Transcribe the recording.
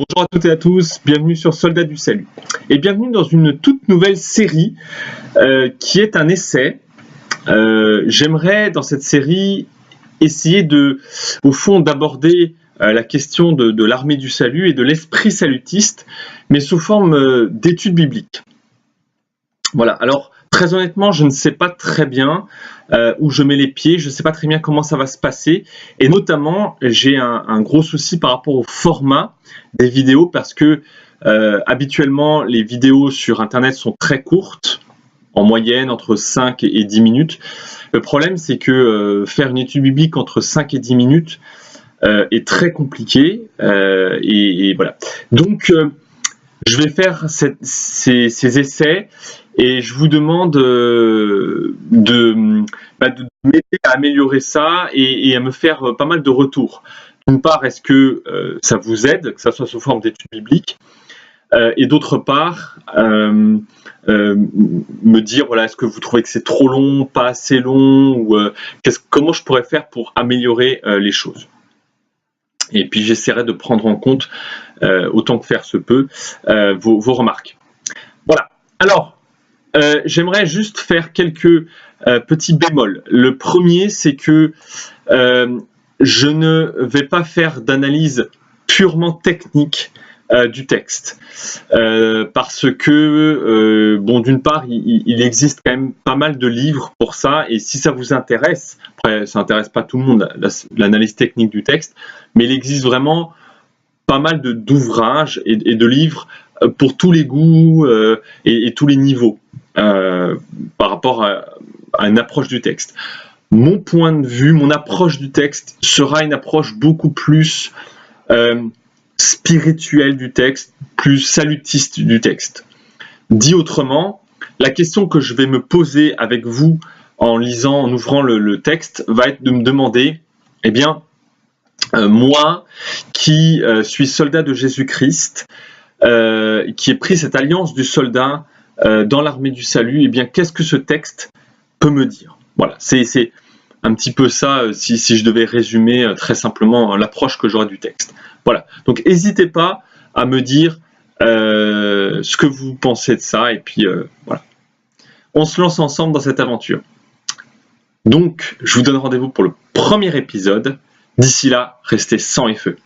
Bonjour à toutes et à tous, bienvenue sur Soldats du Salut. Et bienvenue dans une toute nouvelle série qui est un essai. J'aimerais dans cette série essayer au fond d'aborder la question de l'armée du salut et de l'esprit salutiste, mais sous forme d'études bibliques. Voilà, alors très honnêtement, je ne sais pas très bien où je mets les pieds, je ne sais pas très bien comment ça va se passer, et notamment j'ai un gros souci par rapport au format des vidéos parce que habituellement les vidéos sur internet sont très courtes, en moyenne entre 5 et 10 minutes. Le problème c'est que faire une étude biblique entre 5 et 10 minutes est très compliqué, et voilà. Donc je vais faire ces essais et je vous demande de m'aider à améliorer ça et à me faire pas mal de retours. D'une part, est-ce que ça vous aide, que ça soit sous forme d'études bibliques, et d'autre part, me dire, voilà, est-ce que vous trouvez que c'est trop long, pas assez long, ou comment je pourrais faire pour améliorer les choses. Et puis j'essaierai de prendre en compte, autant que faire se peut, vos remarques. Voilà. Alors, j'aimerais juste faire quelques petits bémols. Le premier, c'est que je ne vais pas faire d'analyse purement technique du texte, parce que, d'une part, il existe quand même pas mal de livres pour ça, et si ça vous intéresse, après, ça n'intéresse pas tout le monde, l'analyse technique du texte, mais il existe vraiment pas mal d'ouvrages et de livres pour tous les goûts et tous les niveaux par rapport à une approche du texte. Mon point de vue, mon approche du texte sera une approche beaucoup plus spirituelle du texte, plus salutiste du texte. Dit autrement, la question que je vais me poser avec vous en ouvrant le texte, va être de me demander, eh bien, moi qui suis soldat de Jésus-Christ, qui ai pris cette alliance du soldat dans l'armée du salut, eh bien, qu'est-ce que ce texte peut me dire? Voilà, c'est un petit peu ça, si je devais résumer très simplement l'approche que j'aurais du texte. Voilà, donc n'hésitez pas à me dire ce que vous pensez de ça, et puis voilà. On se lance ensemble dans cette aventure. Donc, je vous donne rendez-vous pour le premier épisode. D'ici là, restez sang et feu.